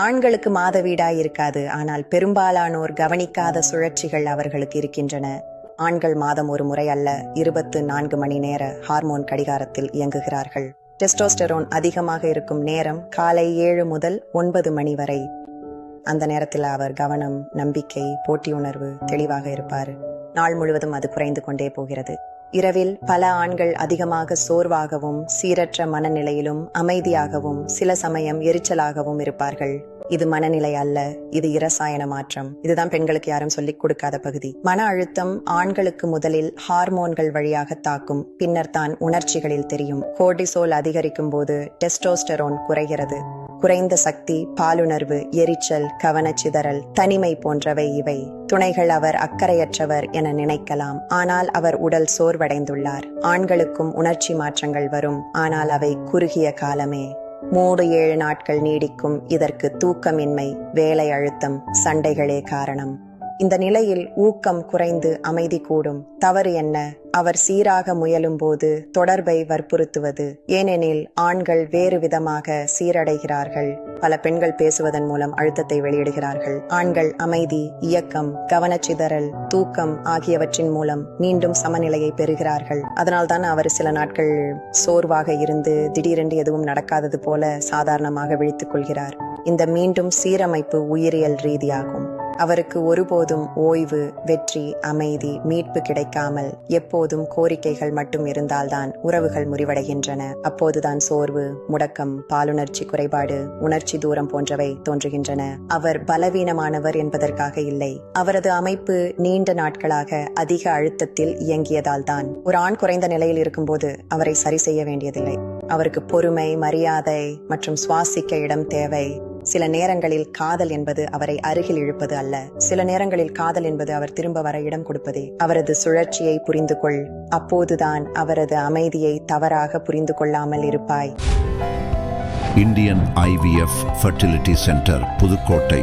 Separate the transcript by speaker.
Speaker 1: ஆண்களுக்கு மாதவீடாய் இருக்காது, ஆனால் பெரும்பாலானோர் கவனிக்காத சுழற்சிகள் அவர்களுக்கு இருக்கின்றன. ஆண்கள் மாதம் ஒரு முறை அல்ல, 24 மணி நேர ஹார்மோன் கடிகாரத்தில் இயங்குகிறார்கள். டெஸ்டோஸ்டெரோன் அதிகமாக இருக்கும் நேரம் காலை 7 முதல் 9 மணி வரை. அந்த நேரத்தில் அவர் கவனம், நம்பிக்கை, போட்டியுணர்வு, தெளிவாக இருப்பார். நாள் முழுவதும் அது குறைந்து கொண்டே போகிறது. இரவில் பல ஆண்கள் அதிகமாக சோர்வாகவும், சீரற்ற மனநிலையிலும், அமைதியாகவும், சில சமயம் எரிச்சலாகவும் இருப்பார்கள். இது மனநிலை அல்ல, இது இரசாயன மாற்றம். இதுதான் பெண்களுக்கு யாரும் சொல்லிக் கொடுக்காத பகுதி. மன அழுத்தம் ஆண்களுக்கு முதலில் ஹார்மோன்கள் வழியாக தாக்கும், பின்னர் தான் உணர்ச்சிகளில் தெரியும். கோர்டிசோல் அதிகரிக்கும் போது டெஸ்டோஸ்டெரோன் குறைகிறது. குறைந்த சக்தி, பாலுணர்வு, எரிச்சல், கவனச்சிதறல், தனிமை போன்றவை இவை. துணைகள் அவர் அக்கறையற்றவர் என நினைக்கலாம், ஆனால் அவர் உடல் சோர்வடைந்துள்ளார். ஆண்களுக்கும் உணர்ச்சி மாற்றங்கள் வரும், ஆனால் அவை குறுகிய காலமே. 3-7 நாட்கள் நீடிக்கும். இதற்கு தூக்கமின்மை, வேலை அழுத்தம், சண்டைகளே காரணம். இந்த நிலையில் ஊக்கம் குறைந்து அமைதி கூடும். தவறு என்ன? அவர் சீராக முயலும் போது தொடர்பை வற்புறுத்துவது. ஏனெனில் ஆண்கள் வேறு விதமாக சீரடைகிறார்கள். பல பெண்கள் பேசுவதன் மூலம் அழுத்தத்தை வெளியிடுகிறார்கள். ஆண்கள் அமைதி, இயக்கம், கவனச்சிதறல், தூக்கம் ஆகியவற்றின் மூலம் மீண்டும் சமநிலையை பெறுகிறார்கள். அதனால்தான் அவர் சில நாட்கள் சோர்வாக இருந்து திடீரென்று எதுவும் நடக்காதது போல சாதாரணமாக விழித்துக் கொள்கிறார். இந்த மீண்டும் சீரமைப்பு உயிரியல் ரீதியாகும். அவருக்கு ஒருபோதும் ஓய்வு, வெற்றி, அமைதி, மீட்பு கிடைக்காமல் எப்போதும் கோரிக்கைகள் மட்டும் இருந்தால்தான் உறவுகள் முறிவடைகின்றன. அப்போதுதான் சோர்வு, முடக்கம், பாலுணர்ச்சி குறைபாடு, உணர்ச்சி தூரம் போன்றவை தோன்றுகின்றன. அவர் பலவீனமானவர் என்பதற்காக இல்லை, அவரது அமைப்பு நீண்ட நாட்களாக அதிக அழுத்தத்தில் இயங்கியதால் தான். ஒரு ஆண் குறைந்த நிலையில் இருக்கும்போது அவரை சரி செய்ய வேண்டியதில்லை. அவருக்கு பொறுமை, மரியாதை மற்றும் சுவாசிக்க இடம் தேவை. சில நேரங்களில் காதல் என்பது அவரை அருகில் இழுப்பது அல்ல. சில நேரங்களில் காதல் என்பது அவர் திரும்ப வர இடம் கொடுப்பதே. அவரது சுழற்சியை புரிந்து கொள், அப்போதுதான் அவரது அமைதியை தவறாக புரிந்து கொள்ளாமல் இருப்பாய்.
Speaker 2: Indian IVF fertility centre, Pudukkottai.